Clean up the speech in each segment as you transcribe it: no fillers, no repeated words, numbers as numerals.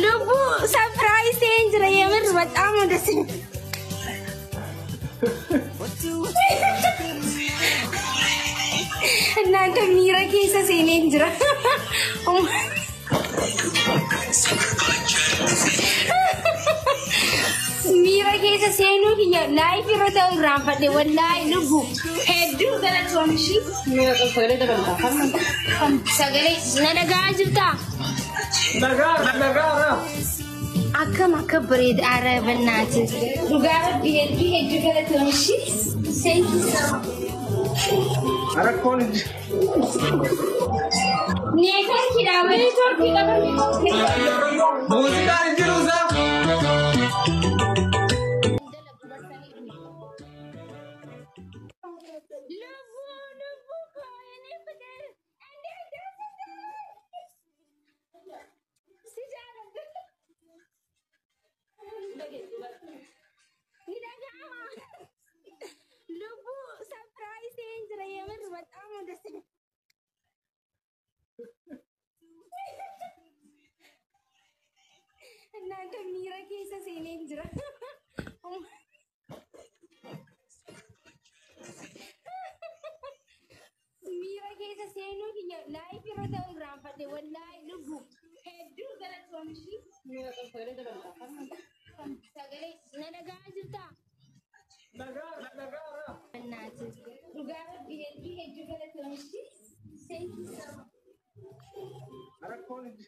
Lubu surprise danger ya merwat amu desi. Nanti Mira kisah sini jera. Mira kisah sini punya live rata orang pada wallahi lubu. Hedu galat suami. Mira kalau itu kan sagale nada gajuta. Negara. Akka berid ara bannati. Negara biar hedu galat suami. Thank you so much. Ara college. Network kita. Musika injirusa. Lubu surprise danger ya merwat amu desi. Nanti Mira kisah sini jera. Mira kisah sini punya live rata orang pada wallahi lubu. Hedu galat suami. Mira kalau itu kan sagale nada gajuta. Negara. Bannati. Negara biar hedu galat suami. Thank you so much. Ara college.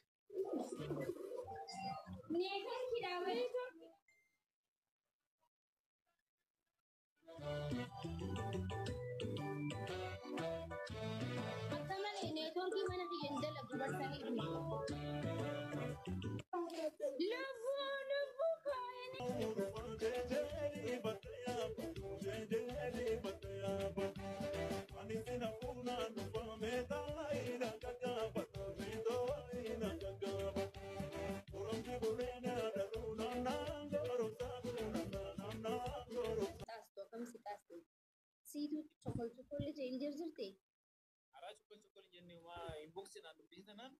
Network kita. Sama nih network mana sih yang dalam bersama ini? Lubu kau ini. Tasto kami si tasto. Situ cokol danger jerte. Ara cukul jenni ma inbox na bisanan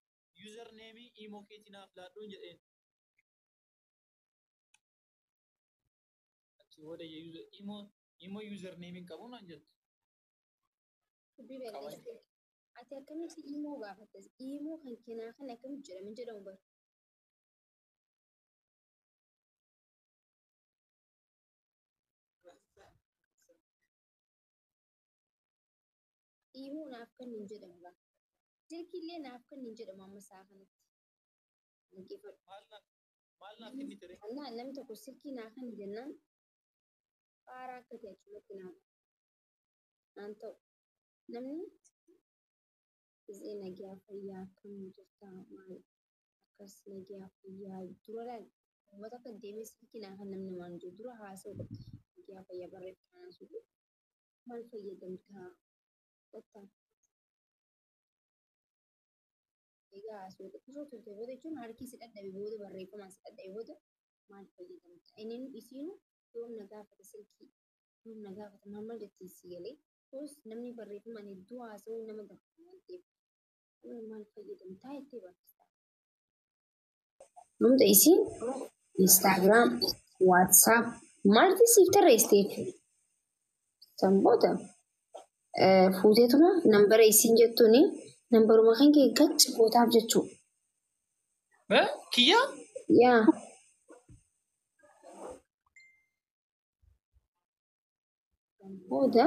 username imo ketina fladon jeden achi wada user imo username kabuna jet Kubbi belle. Ati kami si imo gafatas. Imo kan kina kana kami jira min jira umbar. Imo naaf kan hin jedhamu ba. Jirkillee naaf kan hin jedhamu amma isaa kanatti. Dhaggeeffadhu. malna finitire Annaa namni tokko silkii naa kan jennaan faaraa akka ta'e achumatti naaf. Naan ta'u namni izee nagaa fayyaa akkam jirtaa maal akkas nagaa fayyaa dura uummata akka deemee silkii naa kan namni waan jiru dura haasa'u qabdi. Nagaa fayyaa barreeffamaan sun maal fayyadamtaa? Qotta. Egaa asii xiqqoo turte booda jechuun harki si dadhabe booda barreeffamaan si dadhabe booda maal fayyadamta? Inni isiinu yoom na gaafata silkii yoom na gaafata maal jettee si galee tos namni barreeffamaan hedduu haasa'uu nama gaafata waan ta'eef maal fayyadamtaa jettee barreessita. Namni isiin Instagram, WhatsApp maalti siif tarreessite jechuudha. Sanboota. Fuuteetuma nambara isiin jettuuni nambaruma kan kee gacci gootaaf jechuudha. Kiyya? Yaa. Booda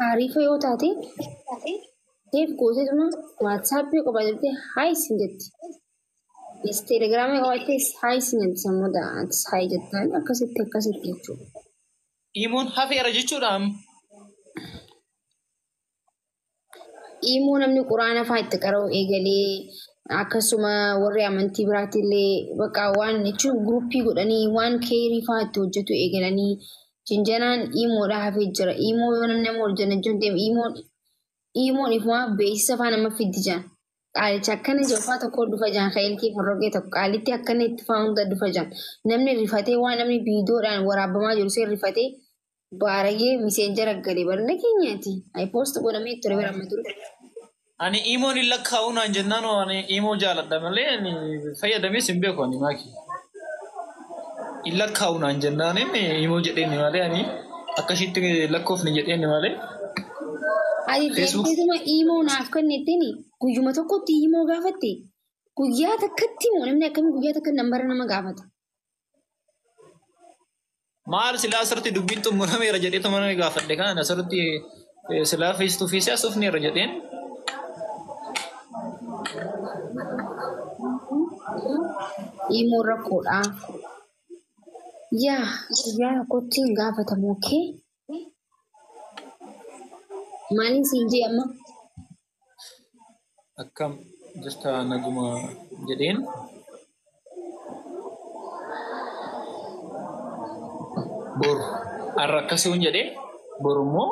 Ariifa yoo taate teef gooteetuma waatsaappii qofa jettee haa isin jetti. Telegiraamii qabaattees haa isin jetti sammuudha antis haa jettaan akkasitti jechuudha. Imoon hafeera jechuudha. Immoo namni quraana fa'aa itti qara'u eegalee akkasuma warri amantii biraatillee bakka waan jechuun guruppii godhanii waan keerii fa'aa itti hojjetu eegalanii jinjanaan imoodhaa hafee jira. Imoo yoo namni nama hojjenna deemu imoon ifuma beeksisa fa'aa nama fiddi jaan. Qaalicha akkana jofaa tokko dhufa jaan ka'elkii kan rogee tokko qaalitti akkana itti fa'aa hunda dhufa jaan. Namni rifatee waan namni viidiyoodhaan waraabamaa jiru see rifatee baaragee miseenjara galee barna keenyaati. Ayi poost godhamee ture bira amma ture. Ani imoon illa kaa'uun aan jennaan ani imoo jaaladha malee ani fayyadamee sin beeku ani maaki. Illa kaa'uun aan jennaan imoo jedheen malee ani akkasitti lakkoofni jedheen malee. Ayi beeksisuma imoo naaf kennettini guyyuma tokkotti imoo gaafatte guyyaa takkatti immoo namni akkamii guyyaa takka nambara nama gaafata. Maal silaa asirratti dubbiin xumurameera jedheetu mana gaafadhe kan asirratti silaa face to face asufneera jedheen. Imoo rakkoodha. Yaa guyyaa tokkotti hin gaafatamu okee. Maaliin siin jee amma? Akkam jirta naguma jedheen. Boru har'a akkasii jedhee boru immoo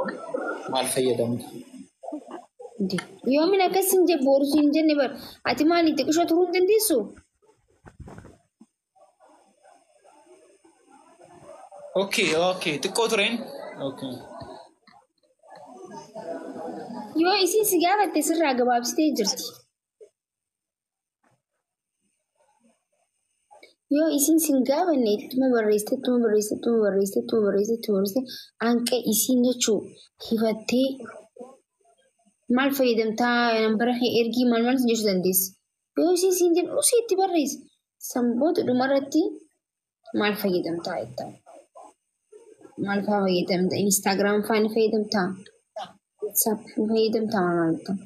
maal fayyadamti? Yoomin akkas hin jee boru siin jenne bar ati maal itti qisha turuu hin dandeessu? Okay, xiqqoo tureen. Okay. Yoo isin si gaafatte sirraa gabaabsitee jirti. Yoo isin sin gaafanne ittuma barreessite hanqa isin jechuu hifattee maal fayyadamtaa nambara ergii maal jechuu dandeessi. Yoo isin sin jedhu itti barreessi. Sanboota dhumarratti maal fayyadamtaa jettaa? Maal fa'aa fayyadamtaa? Instagram fa'aa ni fayyadamtaa? WhatsApp fayyadamtaa maal jettaa?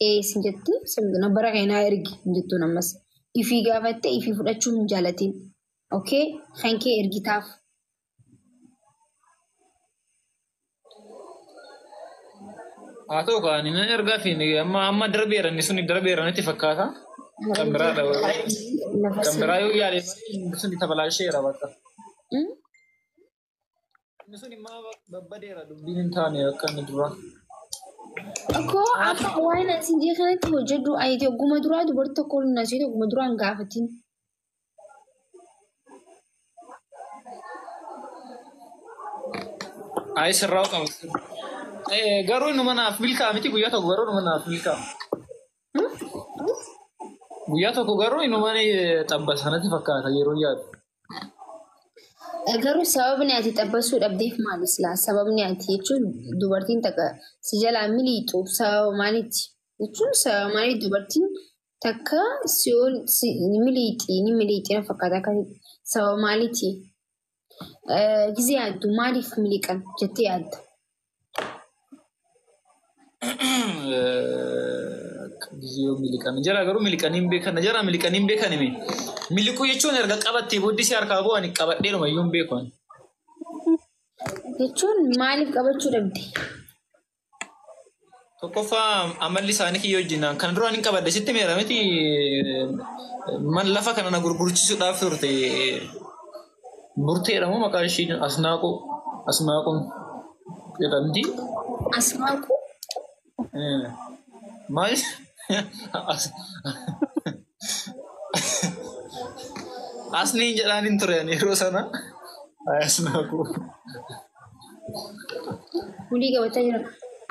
Isin jetti nambara keenyaa ergi jettuun ammas. Ifii gaafattee ifii fudhachuu hin jaalatin. Okay? Kan kee ergitaaf. Haa ta'u kaan inni ergaa fi amma darbeera inni suni darbeera natti fakkaata. Kan biraadha. Kan biraa yoo yaade suni tabalaasheera bakka. Inni suni immoo babbadeera dubbiin hin taane akka inni dura. Akkoo akka waan asin jee kanatti hojjedhu ayiti ogguma duraa dubartii tokko nasiiti ogguma duraan gaafatin. Ayi sirraa qabu. Garuu inni manaaf milkaa miti guyyaa tokko garuu inni manaaf milkaa. Guyyaa tokko garuu inni mana xabbasa natti fakkaata yeroo yaadu. Garuu sababni ati xabbasuu dhabdeef maalis laa sababni ati jechuun dubartiin takka si jalaa miliixu sababa maaliiti jechuun sababa maaliiti dubartiin takka ni miliixi na fakkaata akkasitti sababa maaliiti gizee yaaddu maaliif miliqan jettee yaadda? Gizee miliqan jara garuu miliqanii hin beekan jara miliqanii hin beekan himi. Miliquu jechuun erga qabattee booddee si harkaa bu'an qabadheeruma iyyuu hin beekan. Jechuun maaliif qabachuu dhabde? Tokkoffaa amalli isaanii kiyyoo wajjinaan kan duraan hin qabadde sitti meera miti lafa kana na gurgurchisuudhaaf turte murteedha moo maqaan ishii asnaaquun jedhamti. Asnaaquu? Maal? Asniin jedhaan hin ture yeroo sana. Asnaaquu. Hulii qabataa jira.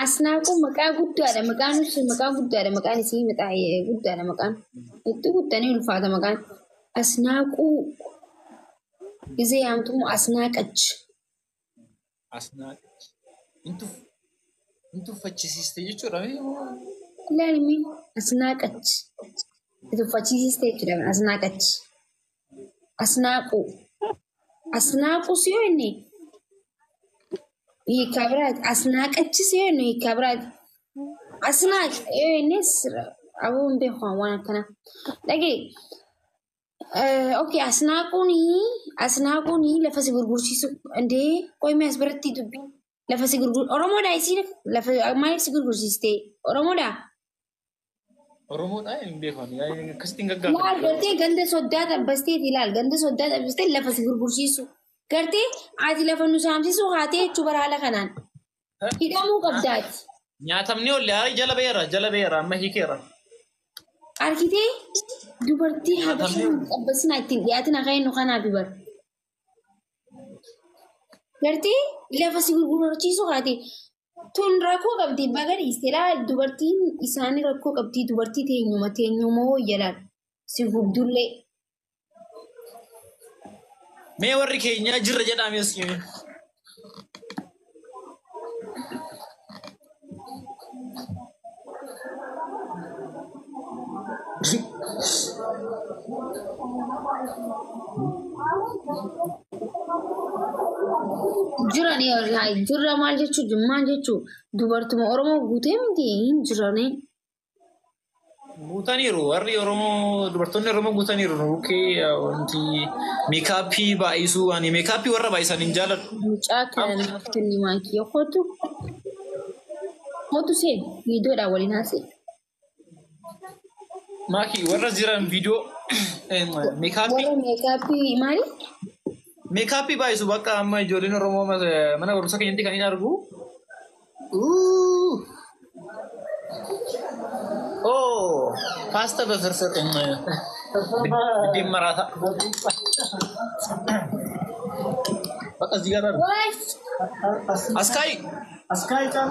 Asnaaquun maqaa guddaadha. Maqaan sun maqaa guddaadha. Maqaan isii maqaa guddaadha. Maqaan itti guddanii ulfaata maqaan. Asnaaquu gizee yaamtumu asnaaqachi. Asnaaqachi. Intu uffachisiiste jechuudha. Ilaalimi asnaaqachi. Itti uffachisiiste jechuudha. Asnaaqachi. Asnaaquu. Asnaaquu si yoo inni. Kabrat asnaaqachi si yoo inni kabrat. Asnaaq yoo innis abuun beekan waan akkana. Dhagee. Okay, asnaaquun lafa si gurgursiisu ndee qoyme as biratti dubbi lafa si gurgur Oromoodha isiin lafa maaliif si gurgursiiste Oromoodha Oromoo dha hin beekani. Akkasitti hin Laal gaggaafatan. gartee ganda soddaa dhabbastee ilaal ganda soddaa dhabbastee lafa si gurgursiisu. Gartee ati lafa nu saamsisu haatee jechuu bara haala kanaan. Hidhamuu qabdaati. Nyaatamni ollee jala beera amma hiikeera. Arkitee dubartii habashaa qabbasinaa ittiin dhiyaatin akka inni kanaa bibar. Gartee lafa si gurgursiisu haatee tun rakkoo qabdi bagariiste laal dubartiin isaanii rakkoo qabdi dubartii teenyumoo jedhan si gubdullee. Mee warri keenya jirra jedhames. Jiranii wallahi jirra maal jechuun dubartuma Oromoo guutee miti hin jiranii. Guutaniiru warri Oromoo dubartoonni Oromoo guutaniiru nuukee wanti meekaappii baay'isuu ani meekaappii warra baay'isan hin jaaladhu. Mucaa kana naftinni maakii kootu seen viidiyoodhaan waliin haasa'e. Maakii warra jiran viidiyoo meekaappii. Warra meekaappii maali? Meekaappii baay'isu bakka amma ijoolleen Oromoo mana barumsa keenyatti kan hin argu. Oh, pasta beferser di marata. Bakka ziyarar. Askai. Askai kan.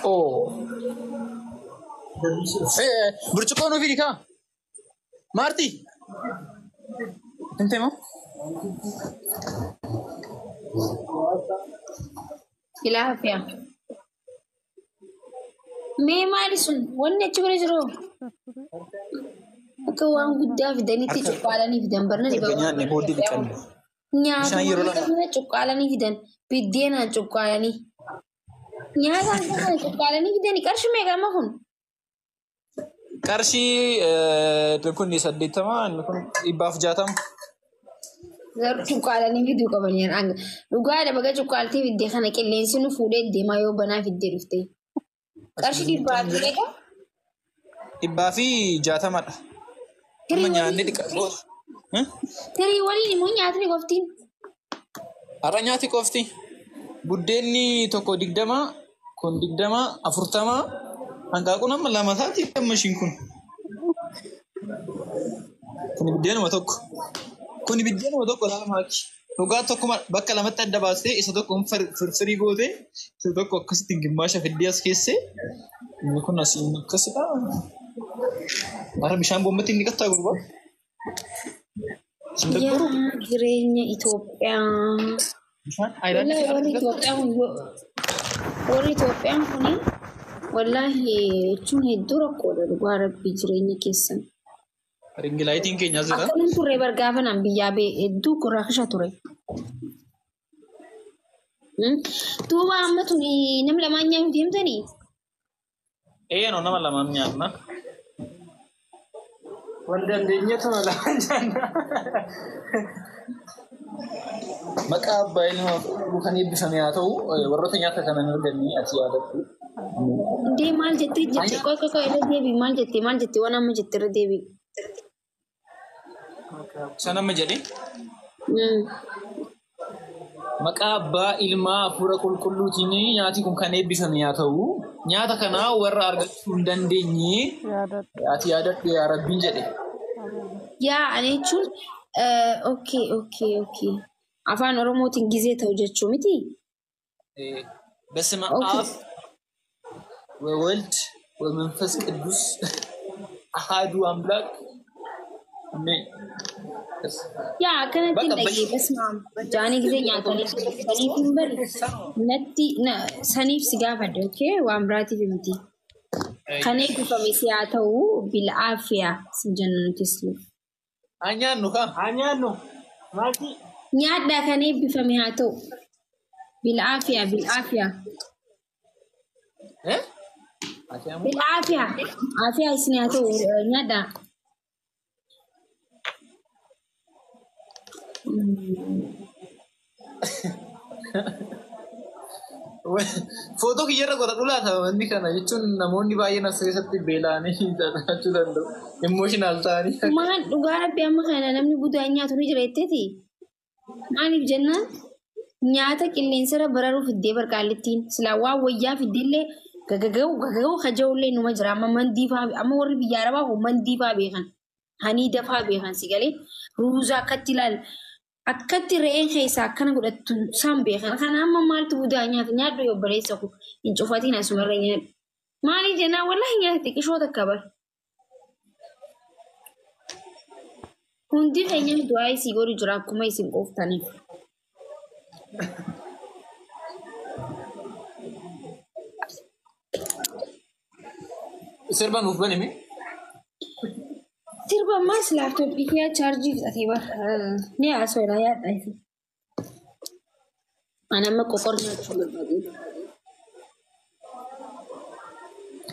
Oh. Burcuko no vidi ka? Marti. Entemo? Tilapia. Mee maali sun wanni achi bira jiru? Akka waan guddaa fidanitti cuqqaalanii fidan barna dibaa. Nyaanni booddee biqilaa. Nyaata kana cuqqaalanii fidan biddeenaan cuqqaalanii. Nyaata kana cuqqaalanii fidanii qarshii meeqa amma kun? Qarshii kun 80 inni kun 160. Garuu cuqqaalanii fiduu qabanii dhugaadha baga cuqqaaltee fiddee kana qilleensi nu fuudhee deemaa yoo banaa fiddee dhuftee. Qarshii dhibbaa meeqa? 160 dha. Amma nyaanni dhiqaa. Tarii waliin immoo nyaatni qoftiin. Har'a nyaati qofti. Buddeenni tokko 20, kun 20, 40. Hanqaaquun amma lama taati amma ishiin kun. Kun biddeenuma tokko. Kun biddeenuma tokko lamaati. Dhugaa tokko bakka lamatti adda baastee isa tokko firfirii gootee isa tokko akkasitti gimmaasha fiddee as keessee inni kun asiin akkasidha. Mara bishaan bombatti inni qattaa gurbaa. Yaa jireenya Itoophiyaa. Bishaan ayilaandii warri Itoophiyaan kuni wallahi jechuun hedduu rakkoodha dhugaa rabbii jireenya keessan. Ringilaayitiin keenya jira. Akkamiin turre bargaafanaan biyyaa bee hedduu rakkisha ture. Duuba amma tuni nama lamaan nyaatu deemtanii? Nama lamaan nyaatna. Wal dandeenyeetu nama lamaan nyaatna. Maqaa abbaa ilma kan eebbifame haa ta'u warroota nyaata kana hin argannee ati yaadattu. Indee maal jettee qoqqoo irra deebii maal jettee waan amma jette irra deebii. San amma jedhee. Maqaa abbaa ilmaa hafuura qulqulluutiin nyaati kun kan eebbifame haa ta'u nyaata kana warra argachuu hin dandeenye ati yaadadhu yaa rabbiin jedhe. Yaa ani jechuun okay. Afaan Oromootiin gizee ta'u jechuu miti? በስመ አብ ወወልድ ወመንፈስ ቅዱስ አሐዱ አምላክ አሜን። Yaa akkanatti hin dhagee basmaam jaanii gisee nyaatanii saniif hin bari natti saniif si gaafadha okay waan biraatiif miti. Kan eebbifame si haa ta'u bil'aafiyaa si jenna nutis. Anyaannu ka? Anyaannu. Maati? Nyaadhaa kan eebbifame haa ta'u bil'aafiyaa. Bil'aafiyaa isin haa ta'u nyaadhaa. Foto kiyyarra godhadhu laata wanni kana jechuun namoonni baay'een as keessatti beela'anii taphachuu danda'u. Emotional ta'anii. Maal dhugaa rabbi amma kana namni buddeen nyaatu ni jira jetteeti. Maaliif jennaan nyaata qilleensarra bararuuf iddee barqaalittiin silaa waan wayyaa fidillee gagaga'u haja'ullee numa jira amma mandiifaa amma warri biyya arabaa kun mandiifaa beekan. Hani dafaa beekan si galee ruuzaa akkatti ilaal akkatti re'een keessaa akkana godhattu san beekan kana amma maaltu buddeen nyaata nyaadhu yoo bareessa kun hin cufatiin asumarra nyaadhu. Maaliif jennaan wallahi nyaata xiqqishoota akka bara. Hundi keenya du'aa isii godhu jira akkuma isin qooftaniif. Sirba nuuf banime. Sirba ammaas laaptooppii kiyyaa chaarjii fixatee bara ni haasawaa yaadda isin. Ani amma qoqorni nyaachuu barbaade.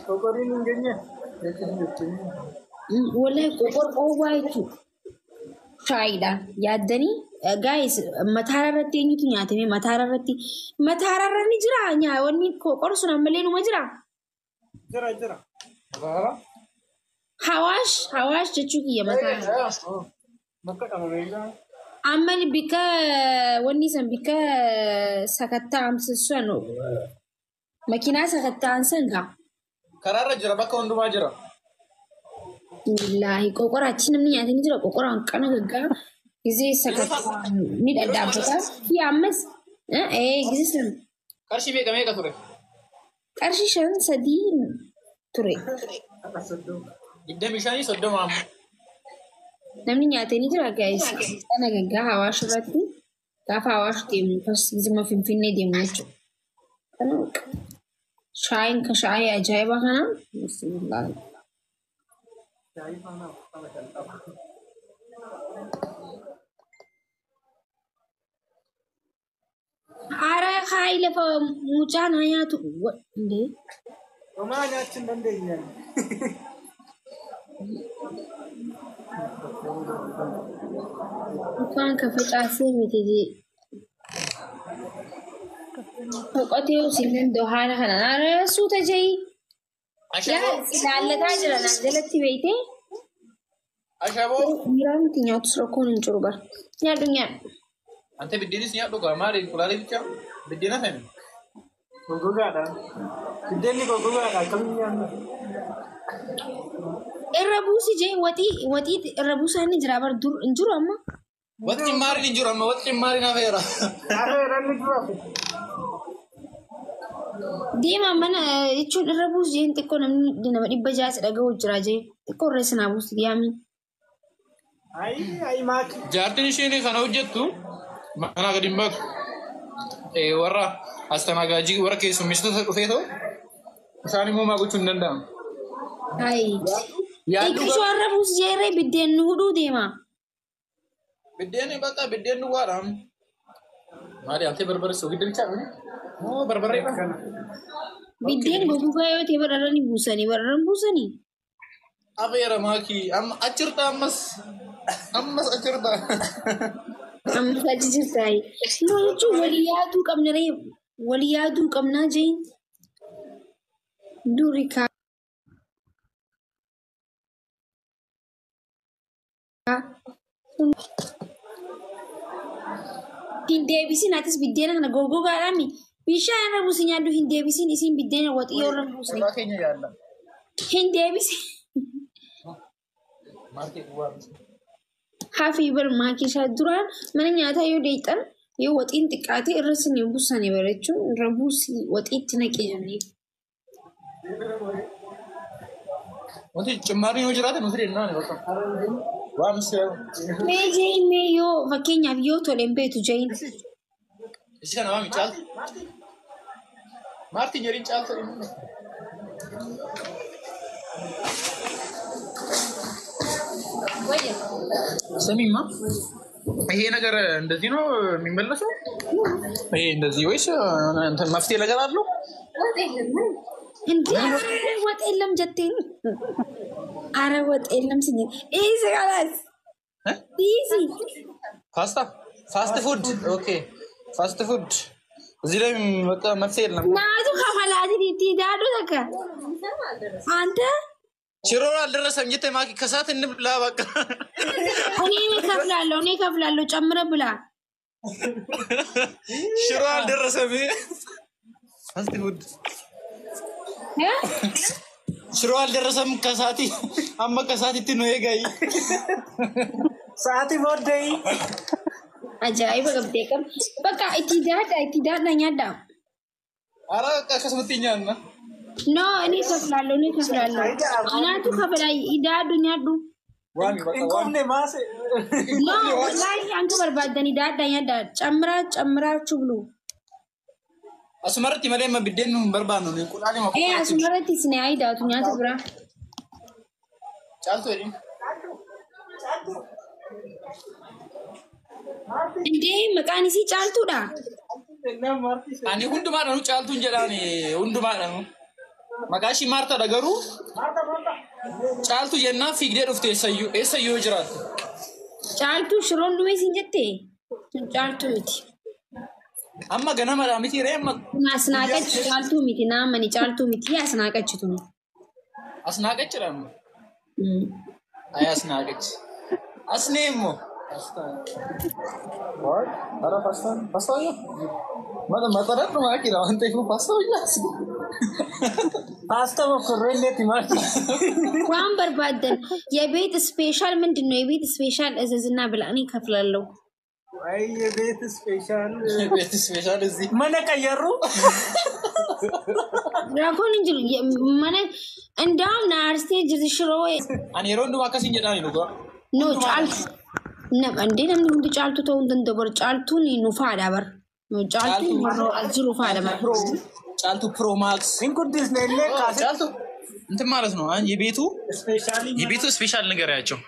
Qoqoriin hin geenye. Wallahi qoqor qowwaa jechuudha. Shaayiidhaan yaaddanii gaayis mataara irratti eenyutu nyaatame mataara irra ni jira wanni qoqor sun ammallee numa jira. Jira. Hawaash jechuu kiyya mataara. Bakka qabameedha. Amma bika wanni san bika sakattaa'amsisan makiinaa sakattaa'amsan gaa. Karaarra jira bakka hundumaa jira. Wallahi qoqora achi namni nyaatanii jira qoqoraan kana gaggaa gisee sakattaa'an ni dhadhaabbata. Fi ammas gisee san. Qarshii meeqa ture? Qarshii 5-3 ture. 25 amma. Namni nyaatanii jira gaayis kana gaggaa hawaash irratti gaafa hawaash deemu gizima finfinnee deemu jechuudha. Shaayiin ka shaayii ajaa'ibaa kana. Bismillah. Ara hai lafa mucaan hayaatu ndee. Homaa nyaachuun dandeenya. Mukaan ka facaasee miti jee. Boqotee usin danda'u haala kanaan ara suuta jeyi. Ilaallataa jira naan jalatti beeytee. Ashaboo. Miiraan itti nyaatus rakkoon hin jiru bara. Nyaadhu nyaadhu. Ante biddenis nyaadhu gaa maali kulaalee bichaa biddeena fe'ame. Gogogaadha. Biddeenni gogogaadha akkamiin nyaanna? Irra buusi jee waxii irra buusaa inni jira bara dur hin jiru amma. Waxi maariin hin jiru amma waxi maariin hafeera. Hafeera inni dura. Deema mana jechuun irra buusi jeen xiqqoo namni nama 600 dhaga'u jira jee xiqqoo irra sanaa buusi yaami. Ayi maaki. Jaartiin isheen kana hojjettu mana gadi hin baatu. Warra astanaagaajii warra keessummeessitoota dhufee ta'u isaan immoo maa gochuu hin danda'amu. Xiqqishoo irra buusi jeerree biddeen nu hudhuu deema. Biddeen bakka biddeen duwwaadha. Maali ante barbara soo gidda bichaa moo barbaree kana. Biddeen gogugaa yoo ta'e bararraan buusanii. Afeera maakii amma achirta ammas achirta. Ammas achi jirtaayi. Yoo jechuun walii yaaduu qabnaa jeen. Duri kaa. Hin deebisin atis biddeena kana gogogaadhaami. Bishaan irra buusi nyaaddu hin deebisin isin biddeena waxii irra buusni. Hin deebisin. Hafi bar maakishaa duraan mana nyaataa yoo deeyxan yoo waxiin xiqqaate irra sinii buusanii barachuun irra buusi waxiitti naqee jennee. Wanti cimmaariin yoo jiraate nuti deemnaan bakka. Waan seera. Mee jeeyin mee yoo fakkeenyaaf yoo toleen beetu jeeyin. Isi kana waan caaltu. Maartiin jedhin caaltu. ሰሚማ ይሄ ነገር እንደዚህ ነው የሚመለሰው? ይሄ እንደዚህ ወይስ እንትን መፍትሄ ነገር አለው? እንዴ ወጥ የለም ጀቴን አረ ወጥ የለም ሲኝ ኢዚ ጋላስ ኢዚ ፋስት ፉድ ኦኬ ፋስት ፉድ እዚህ ላይ በቃ መፍትሄ የለም። ናቱ ከፋላ ساعتي تيدادو ذكا أنت شرور الدرسم جت ماكي كسات النبلا بقى أني كفلالو جمرة بلا شرور الدرسم هستي بود شرور الدرسم كساتي أما كساتي تنوي جاي Saati booddee. Ajaiba kabdekam baka itidat nanya dah Ara kasmatinya na no ini kaflalo ana tu kaflai ida dunya du Inkomne maase. no wallahi antu barbadan ida danya dah camra chublu asmarati male ma bidden barbanu ni kulani ma asmarati sine aida tu nyata bra chalto ni inde makani si chaltu dah ani hundu ma danu chaltu jedani hundu ma danu magashi marta dagaru chaltu jenna figde dufte esayu jirat chaltu shron dume sinjette chaltu miti amma ganama da miti re amma asnaqa chaltu miti na mani chaltu miti asnaqa chituni asnaqa chiram ay asnaqa asnemo what ara pasta ya mana matara to ma kira ante ko pasta ya Pasta mo kurrenne timati. Wan barbadan ya bait special ምንድነው የቤት ስፔሻል እዘዝና ብላኒ ከፍላለሁ Ay ቤት ስፔሻል ቤት ስፔሻል እዚህ ማነ ቀየሩ ራኮን እንጂ ማነ እንዳም ናርስቴ ጅዝሽሮ ani rondu makasin jedani no ኖ ጫልቱ ነብ እንዴ ለምን ሁሉ ጫልቱ ተው እንደንደበር ጫልቱን ኑፋ ዳበር ነው ጫልቱ ነው አዝሩ ፋ ዳበር ጫልቱ ፕሮ ማክስ እንኩዲስ ነለ ካሰ ጫልቱ እንት ማለት ነው አን ስፔሻሊ የቤቱ ስፔሻል ነገር ያቸው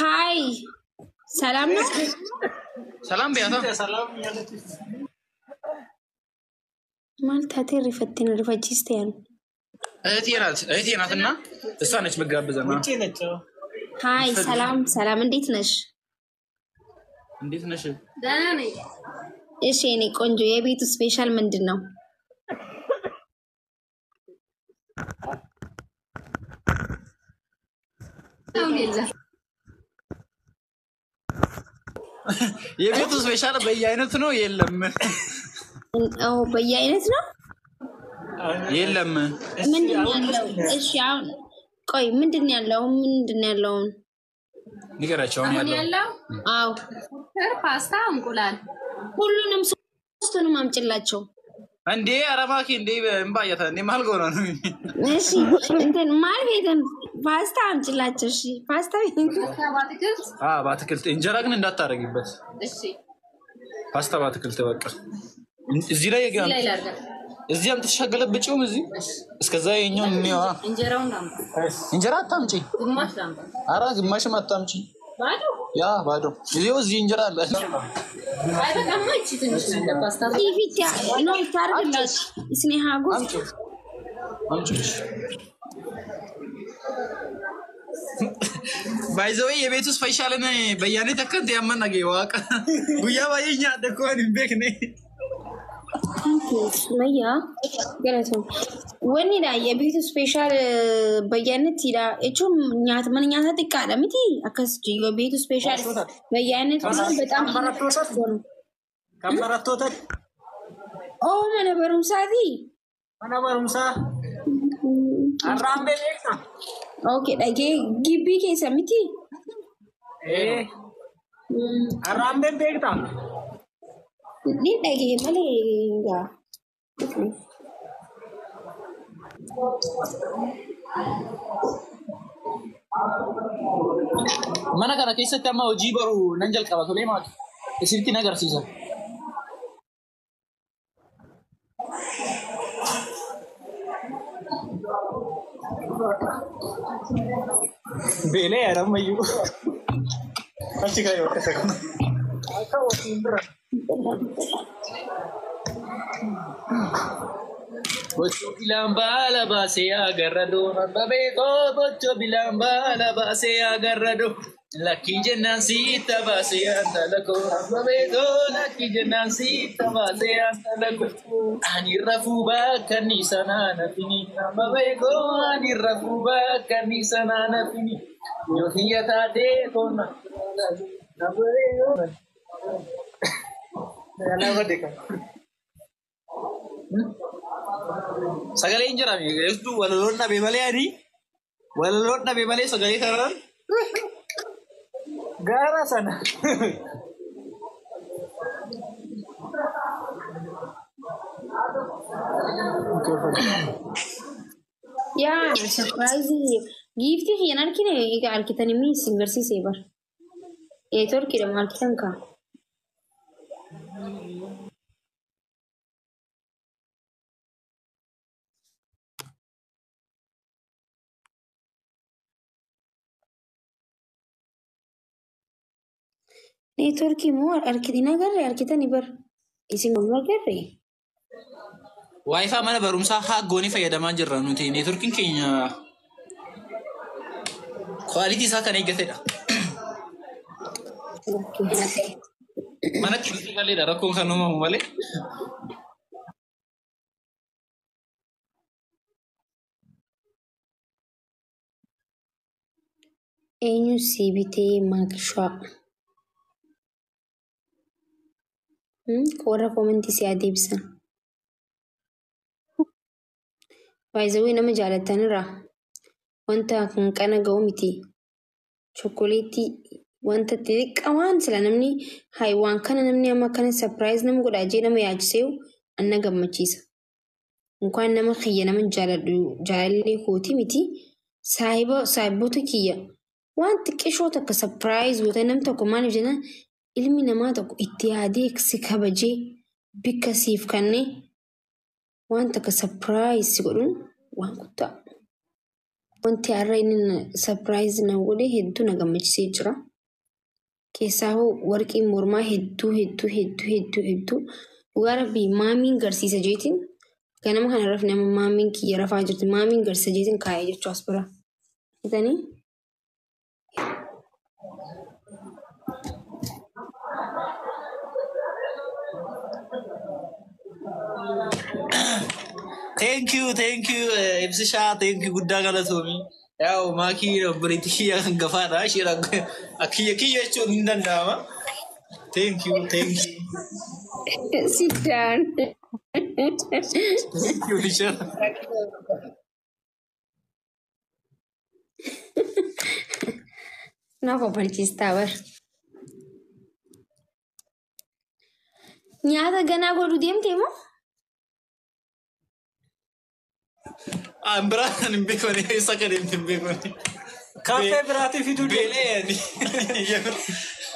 ሃይ ሰላም ነው ሰላም ቢያታ ሰላም ያለች ማለት ተሪፈትን ሪፈጂስት ያን እህቴ ናትና እሷ ነች መጋበዘና ውጪ ነች ሃይ ሰላም እንዴት ነሽ ደህና ነኝ እሺ እኔ ቆንጆ የቤቱ ስፔሻል ምንድነው የቤቱ ስፔሻል በየአይነቱ ነው የለም በየአይነት ነው የለም ምንድነው ያለው እሺ አሁን ቆይ ምንድነው ያለው ንገራቸው ያለው አው ፓስታ እንቁላል ሁሉንም ሶስቱንም አምጭላቸው እንዴ አረማኪ እንዴ እንባያታ እንዴ ማልጎ ነው እሺ እንትን ማልቤትን ፓስታ አምጭላቸው እሺ ፓስታ ባትክልት እንጀራ ግን እንዳታረጊበት እሺ ፓስታ ባትክልት በቃ እዚህ ላይ ይገኛል እዚያም ተሻገለብጪውም እዚህ እስከዛ የኛው ነው እንጀራውን ዳምጣ እንጀራ አታምጪ ግማሽ ዳምጣ አራ ግማሽም አታምጪ ባዶ ያ ባዶ ይሄው እዚህ እንጀራ አለ አይ በቃ ማይቺ ትንሽ ነው ፓስታ ቲቪታ ነው ታርግላች እስኔ ሃጎ አምጪ ባይዘው የቤቱ ስፔሻልን በያኔ ተከንተ ያመናገ ዋቃ ጉያ ባየኛ ደኮን ቤክኔ መያ ገለቶ ወኒ ዳ የቤቱ ስፔሻል በያነት ይዳ እቹም ኛት ማንኛታ ተቃለ ምቲ አከስጂ የቤቱ ስፔሻል በያነት በጣም ከመረቶተ ኦ ማነበሩም ሳዲ ማነበሩምሳ አራምቤ ቤክታ ኦኬ ዳጌ ግቢ ኬሰ ምቲ አራምቤ ቤክታ ni dage male ga mana kana keessatti amma hojii baru nan jalqaba tolee maal isirti nagarsiisa beele yaadamayu achi kayo kasakana aka wasimbra Bocho bilamba la base agarrado, babeko bocho bilamba la base agarrado. Lucky Genasi Tabasea Talaco, Mabedo, Lucky Genasi Tabasea Talaco, Ani Rafuba, Canisana, Fini, Mabego, Ani Rafuba, Canisana, Fini, Yohiata de Kona, Sagale injera mi, estu walorna bebale ani, walorna bebale sagale karan. Gara sana. Yeah, surprising. Gift ही यार कि नहीं एक आर कितने में सिंगर सी सेवर ये तो और किधर मार्केटिंग का ये तो और की मोर आर कितना कर रहे आर कितने पर इसी मोर कर रहे Wifi mana barumsa haa gooni fayyadamaa jirra nuti neetworkiin keenya quality isaa kan eeggatedha. Mana kiritii galeedha rakkoon kan uumamu malee. Eenyu siibitee maakshaa warra komentii si adeebsan baay'izawii nama jaalatanirraa wanta kun qana ga'u miti chokkoleettii wanta xixiqqamaan sila namni waan kana namni amma kana surprise nama godhaa jee nama yaachisee anna gammachiisa inkaan nama kiyya nama jaalallee kooti miti saahiboota kiyya waan xiqqishoo takka surprise goota nam tokko maaliif jenna ilmi namaa tokko itti yaadee si kabajee bikka siif kannee waan takka surprise godhuun waan guddaa. Wanti har'a inni surprise na godhe hedduu na gammachiisee jira. Keessaa hoo warqiin mormaa hedduu dhugaa rabbii maamiin garsiisa jeetiin ganama kana rafne nama maamiin kiyya rafaa jirti maamiin garsiisa jeetiin kaayee jechuu as bira. Hitanii? Thank you, Ibsisha, thank you, guddaa galatoomi. Yaa maakii obboleettii kiyya kan gafaadha. Isheen kiyya jechuun hin danda'ama. Thank you. Sit down. Thank you, Isha. Naaf barbaachistaa bar. Nyaata ganaa godhu deemtee moo? Biraan hin beekne isa kan hin beekne. Kaffee biraatii fiduu Beeleeni.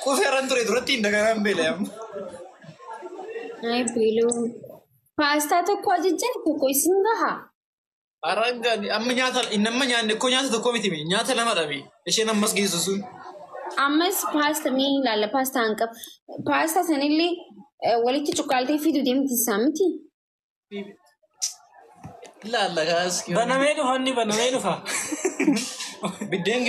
Kufeeraan ture duratti hin daganaan beeleemu. Ay beeloo. Paastaa tokko ajajjan tokko isin gahaa. Arrangaan amma nyaanne koo nyaata tokko miti nyaata lama dhabe isheen ammas geessu sun. Ammas paasta mee ilaalla paastaa hanqab. Paastaa sanillee walitti cuqqaaltee fiduu deemti isaa miti. Ilaalla kaas. banamee dhufa. Biddeen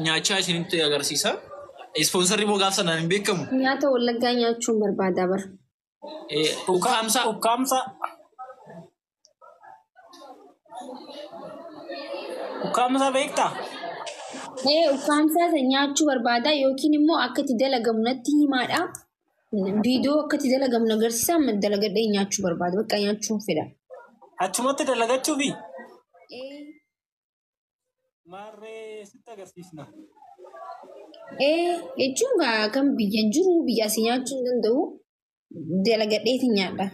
nyaachaa isinitti agarsiisa. Ispoonsarri moo gaaf sanaan hin beekamu. Nyaata wallaggaa nyaachuun barbaada bar. Ukkaamsa beektaa? Ukkaamsaa isa nyaachuu barbaada yookiin immoo akka itti dalagamu natti himaadha. Viidiyoo akka itti dalagamu agarsiisa amma dalagadhee nyaachuu barbaada. Bakka nyaachuun fedha. Achumatti dalagachuufi? Maarree sitti agarsiisna. Jechuun kan biyya jiru biyya asii nyaachuu hin danda'u dalagadheeti nyaadha.